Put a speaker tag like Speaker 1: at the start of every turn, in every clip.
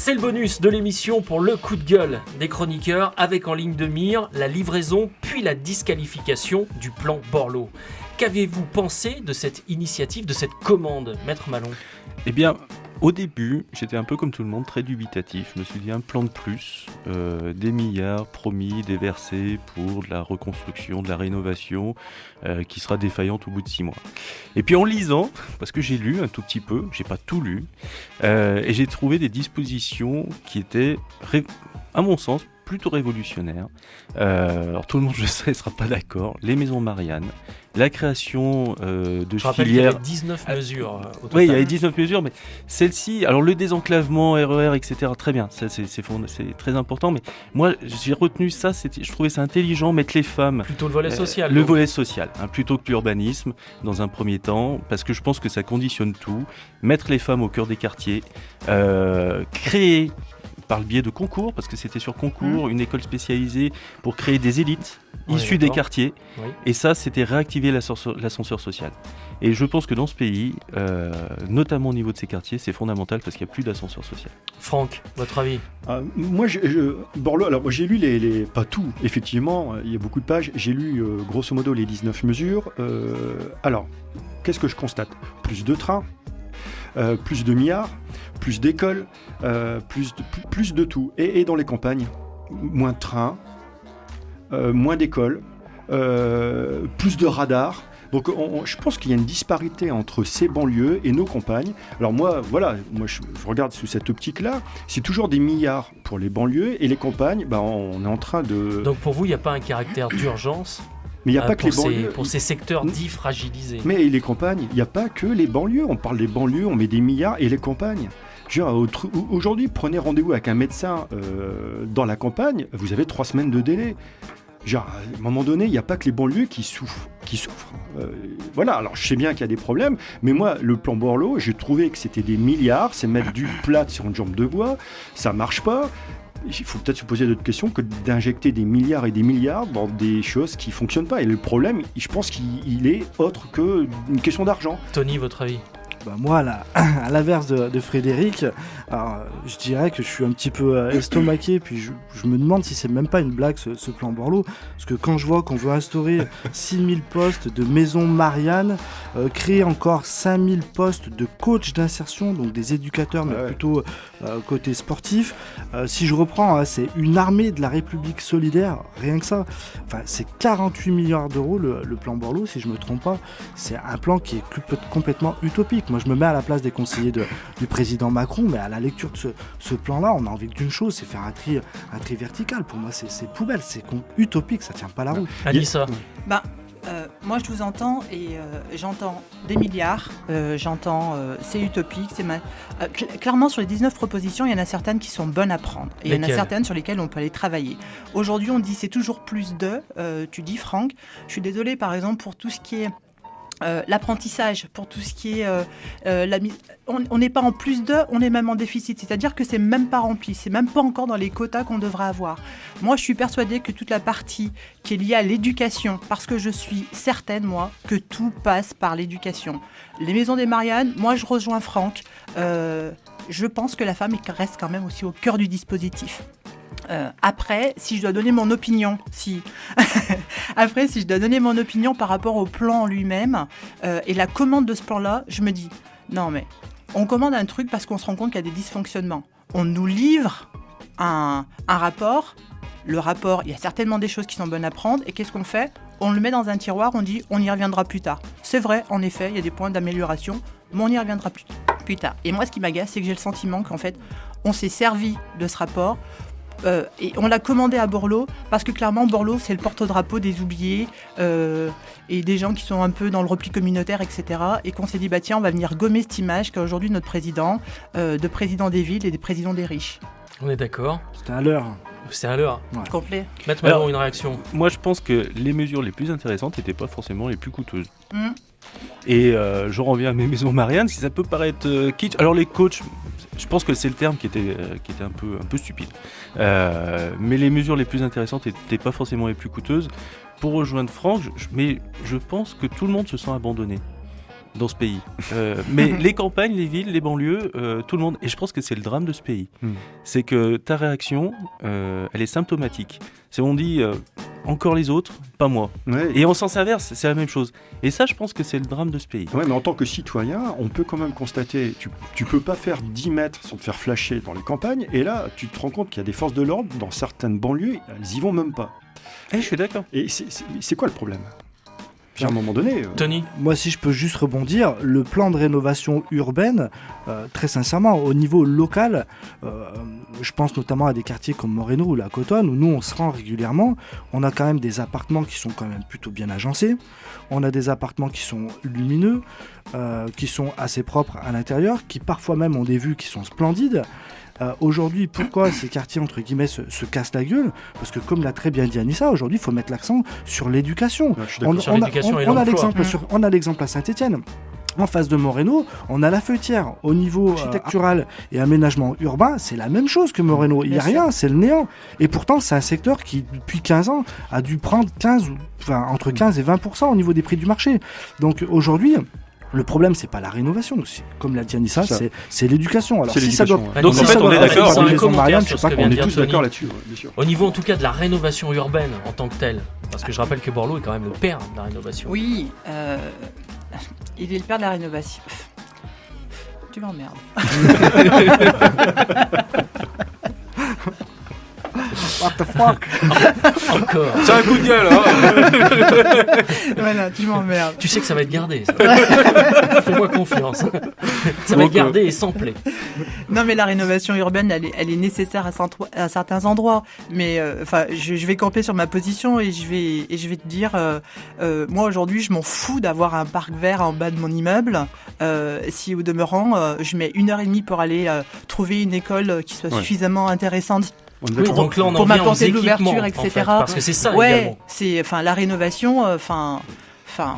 Speaker 1: C'est le bonus de l'émission pour le coup de gueule des chroniqueurs, avec en ligne de mire la livraison puis la disqualification du plan Borloo. Qu'avez-vous pensé de cette initiative, de cette commande, Maître Malon ?
Speaker 2: Eh bien, au début, j'étais un peu comme tout le monde, très dubitatif. Je me suis dit un plan de plus, des milliards promis, déversés pour de la reconstruction, de la rénovation, qui sera défaillante au bout de 6 mois. Et puis en lisant, parce que j'ai lu un tout petit peu, j'ai pas tout lu, et j'ai trouvé des dispositions qui étaient, à mon sens, plutôt révolutionnaires. Alors tout le monde, je sais, ne sera pas d'accord. Les maisons Marianne, la création de
Speaker 1: Je rappelle
Speaker 2: filières...
Speaker 1: qu'il y avait 19 mesures au total.
Speaker 2: Oui, il y avait 19 mesures, mais celle-ci, alors le désenclavement, RER, etc., très bien, ça, c'est très important, mais moi, j'ai retenu ça, je trouvais ça intelligent, mettre les femmes...
Speaker 1: Plutôt le volet social.
Speaker 2: Le volet social, plutôt que l'urbanisme, dans un premier temps, parce que je pense que ça conditionne tout, mettre les femmes au cœur des quartiers, créer... par le biais de concours, parce que c'était sur concours, une école spécialisée pour créer des élites issues des quartiers. Oui. Et ça, c'était réactiver l'ascenseur social. Et je pense que dans ce pays, notamment au niveau de ces quartiers, c'est fondamental parce qu'il n'y a plus d'ascenseur social.
Speaker 1: Franck, votre avis ?
Speaker 3: Moi, Borloo, alors j'ai lu pas tout, effectivement, il y a beaucoup de pages. J'ai lu grosso modo les 19 mesures. Alors, qu'est-ce que je constate ? Plus de trains, plus de milliards, plus d'écoles, plus de tout. Et dans les campagnes, moins de trains, moins d'écoles, plus de radars. Donc je pense qu'il y a une disparité entre ces banlieues et nos campagnes. Alors moi je regarde sous cette optique-là, c'est toujours des milliards pour les banlieues et les campagnes, on est en train de...
Speaker 1: Donc pour vous, il n'y a pas un caractère d'urgence ?
Speaker 3: Mais il n'y a pas que les banlieues.
Speaker 1: Pour ces secteurs dits fragilisés.
Speaker 3: Mais les campagnes, il n'y a pas que les banlieues. On parle des banlieues, on met des milliards et les campagnes. Aujourd'hui, prenez rendez-vous avec un médecin dans la campagne, vous avez 3 semaines de délai. À un moment donné, il n'y a pas que les banlieues qui souffrent. Voilà, alors je sais bien qu'il y a des problèmes, mais moi, le plan Borloo, j'ai trouvé que c'était des milliards, c'est mettre du plat sur une jambe de bois, ça ne marche pas. Il faut peut-être se poser d'autres questions que d'injecter des milliards et des milliards dans des choses qui ne fonctionnent pas. Et le problème, je pense qu'il est autre qu'une question d'argent.
Speaker 1: Tony, votre avis ?
Speaker 4: Moi, à l'inverse de Frédéric, alors, je dirais que je suis un petit peu estomaqué, puis je me demande si c'est même pas une blague ce plan Borloo, parce que quand je vois qu'on veut instaurer 6000 postes de maison Marianne, créer encore 5000 postes de coach d'insertion, donc des éducateurs, mais plutôt côté sportif, si je reprends, c'est une armée de la République solidaire, rien que ça, enfin, c'est 48 milliards d'euros le plan Borloo, si je me trompe pas, c'est un plan qui est complètement utopique. Moi, je me mets à la place des conseillers du président Macron, mais à la lecture de ce plan-là, on a envie d'une chose, c'est faire un tri vertical. Pour moi, c'est poubelle, c'est utopique, ça tient pas la route.
Speaker 1: Alissa.
Speaker 5: Moi, je vous entends et j'entends des milliards, c'est utopique. Clairement, sur les 19 propositions, il y en a certaines qui sont bonnes à prendre. Et il y en a certaines sur lesquelles on peut aller travailler. Aujourd'hui, on dit c'est toujours plus de, tu dis Franck. Je suis désolée, par exemple, pour tout ce qui est l'apprentissage, pour tout ce qui est on n'est pas en plus de, on est même en déficit, c'est-à-dire que c'est même pas rempli, c'est même pas encore dans les quotas qu'on devrait avoir. Moi, je suis persuadée que toute la partie qui est liée à l'éducation, parce que je suis certaine, moi, que tout passe par l'éducation. Les maisons des Marianne, moi, je rejoins Franck, je pense que la femme reste quand même aussi au cœur du dispositif. Après, si je dois donner mon opinion, par rapport au plan en lui-même et la commande de ce plan-là, je me dis, non mais, on commande un truc parce qu'on se rend compte qu'il y a des dysfonctionnements. On nous livre un rapport. Le rapport, il y a certainement des choses qui sont bonnes à prendre. Et qu'est-ce qu'on fait ? On le met dans un tiroir, on dit, on y reviendra plus tard. C'est vrai, en effet, il y a des points d'amélioration, mais on y reviendra plus tard. Et moi, ce qui m'agace, c'est que j'ai le sentiment qu'en fait, on s'est servi de ce rapport. Et on l'a commandé à Borloo parce que clairement Borloo c'est le porte-drapeau des oubliés et des gens qui sont un peu dans le repli communautaire, etc. Et qu'on s'est dit tiens, on va venir gommer cette image qu'a aujourd'hui notre président de président des villes et des présidents des riches.
Speaker 1: On est d'accord.
Speaker 4: C'était à l'heure.
Speaker 1: C'est à l'heure.
Speaker 5: Ouais. Complet.
Speaker 1: Maître Malon, une réaction.
Speaker 2: Moi, je pense que les mesures les plus intéressantes n'étaient pas forcément les plus coûteuses. Et je reviens à mes maisons Marianne, si ça peut paraître kitsch. Alors les coachs, je pense que c'est le terme qui était un peu stupide. Mais les mesures les plus intéressantes n'étaient pas forcément les plus coûteuses. Pour rejoindre Franck, mais je pense que tout le monde se sent abandonné. dans ce pays. Mais les campagnes, les villes, les banlieues, tout le monde. Et je pense que c'est le drame de ce pays. C'est que ta réaction, elle est symptomatique. C'est on dit encore les autres, pas moi.
Speaker 3: Ouais.
Speaker 2: Et en sens inverse, c'est la même chose. Et ça, je pense que c'est le drame de ce pays.
Speaker 3: Ouais, mais en tant que citoyen, on peut quand même constater, tu peux pas faire 10 mètres sans te faire flasher dans les campagnes, et là, tu te rends compte qu'il y a des forces de l'ordre dans certaines banlieues, elles y vont même pas.
Speaker 2: Je suis d'accord.
Speaker 3: Et c'est quoi le problème ? Puis à un moment donné...
Speaker 1: Tony ?
Speaker 4: Moi, si je peux juste rebondir, le plan de rénovation urbaine, très sincèrement, au niveau local, je pense notamment à des quartiers comme Moreno ou La Cotonne, où nous, on se rend régulièrement. On a quand même des appartements qui sont quand même plutôt bien agencés. On a des appartements qui sont lumineux, qui sont assez propres à l'intérieur, qui parfois même ont des vues qui sont splendides. Aujourd'hui, pourquoi ces quartiers, entre guillemets, se cassent la gueule ? Parce que, comme l'a très bien dit Anissa, aujourd'hui, il faut mettre l'accent sur l'éducation.
Speaker 3: je suis d'accord.
Speaker 1: Sur l'éducation et l'emploi.
Speaker 4: On a l'exemple à Saint-Étienne. En face de Moreno, on a la Feuitière. Au niveau architectural et aménagement urbain, c'est la même chose que Moreno. Il n'y a rien, c'est le néant. Et pourtant, c'est un secteur qui, depuis 15 ans, a dû prendre entre 15 et 20% au niveau des prix du marché. Donc aujourd'hui... Le problème, c'est pas la rénovation, comme l'a dit Anissa, c'est l'éducation. Alors,
Speaker 3: c'est
Speaker 4: si ça doit...
Speaker 3: l'éducation, ouais.
Speaker 2: Donc, en fait, on est d'accord.
Speaker 3: On est tous d'accord là-dessus, ouais, bien sûr.
Speaker 1: Au niveau en tout cas de la rénovation urbaine en tant que telle, parce que je rappelle que Borloo est quand même le père de la rénovation.
Speaker 5: Oui, il est le père de la rénovation. Tu m'emmerdes.
Speaker 4: What the fuck.
Speaker 1: Encore.
Speaker 2: C'est un coup de gueule, hein.
Speaker 5: Voilà, tu m'emmerdes.
Speaker 1: Tu sais que ça va être gardé. Ça. Fais-moi confiance. Ça va être gardé et samplé.
Speaker 5: Non, mais la rénovation urbaine, elle est nécessaire à certains endroits. Mais je vais camper sur ma position et je vais te dire, moi aujourd'hui, je m'en fous d'avoir un parc vert en bas de mon immeuble. Si au demeurant, je mets 1h30 pour aller trouver une école qui soit suffisamment intéressante.
Speaker 1: Oui, donc là, on
Speaker 5: pour
Speaker 1: en vient aux
Speaker 5: m'apporter de
Speaker 1: équipements,
Speaker 5: l'ouverture,
Speaker 1: en
Speaker 5: etc.
Speaker 1: fait, parce que c'est ça également.
Speaker 5: C'est la rénovation,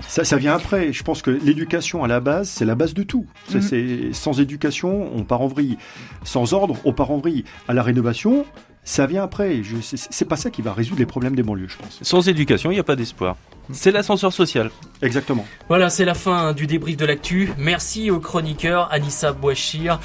Speaker 3: Ça vient après. Je pense que l'éducation à la base, c'est la base de tout. C'est sans éducation, on part en vrille. Sans ordre, on part en vrille. À la rénovation, ça vient après. C'est pas ça qui va résoudre les problèmes des banlieues, je pense.
Speaker 2: Sans éducation, il n'y a pas d'espoir. C'est l'ascenseur social.
Speaker 3: Exactement.
Speaker 1: Voilà, c'est la fin du débrief de l'actu. Merci aux chroniqueurs Anissa Bouachir,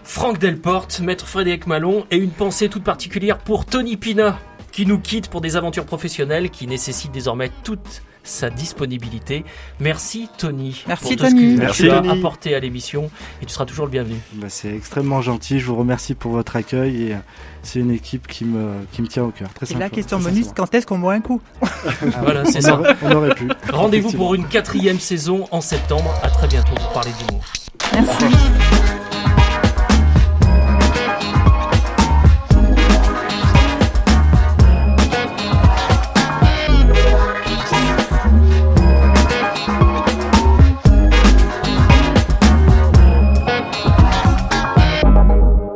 Speaker 1: Franck Delporte, Maître Frédéric Malon, et une pensée toute particulière pour Tony Pina, qui nous quitte pour des aventures professionnelles qui nécessitent désormais toute sa disponibilité. Merci Tony.
Speaker 5: Merci
Speaker 1: pour tout
Speaker 5: Tony.
Speaker 1: ce que
Speaker 3: Merci
Speaker 1: tu as
Speaker 3: Tony.
Speaker 1: apporté à l'émission, et tu seras toujours le bienvenu.
Speaker 4: C'est extrêmement gentil, je vous remercie pour votre accueil et c'est une équipe qui me tient au cœur. Très
Speaker 5: Et la
Speaker 4: sympa,
Speaker 5: question
Speaker 4: très
Speaker 5: bonus,
Speaker 4: sincèrement.
Speaker 5: quand est-ce qu'on boit un coup ?
Speaker 1: Voilà, c'est ça.
Speaker 4: On aurait pu.
Speaker 1: Rendez-vous pour une 4e saison en septembre. À très bientôt pour parler d'humour.
Speaker 5: Merci.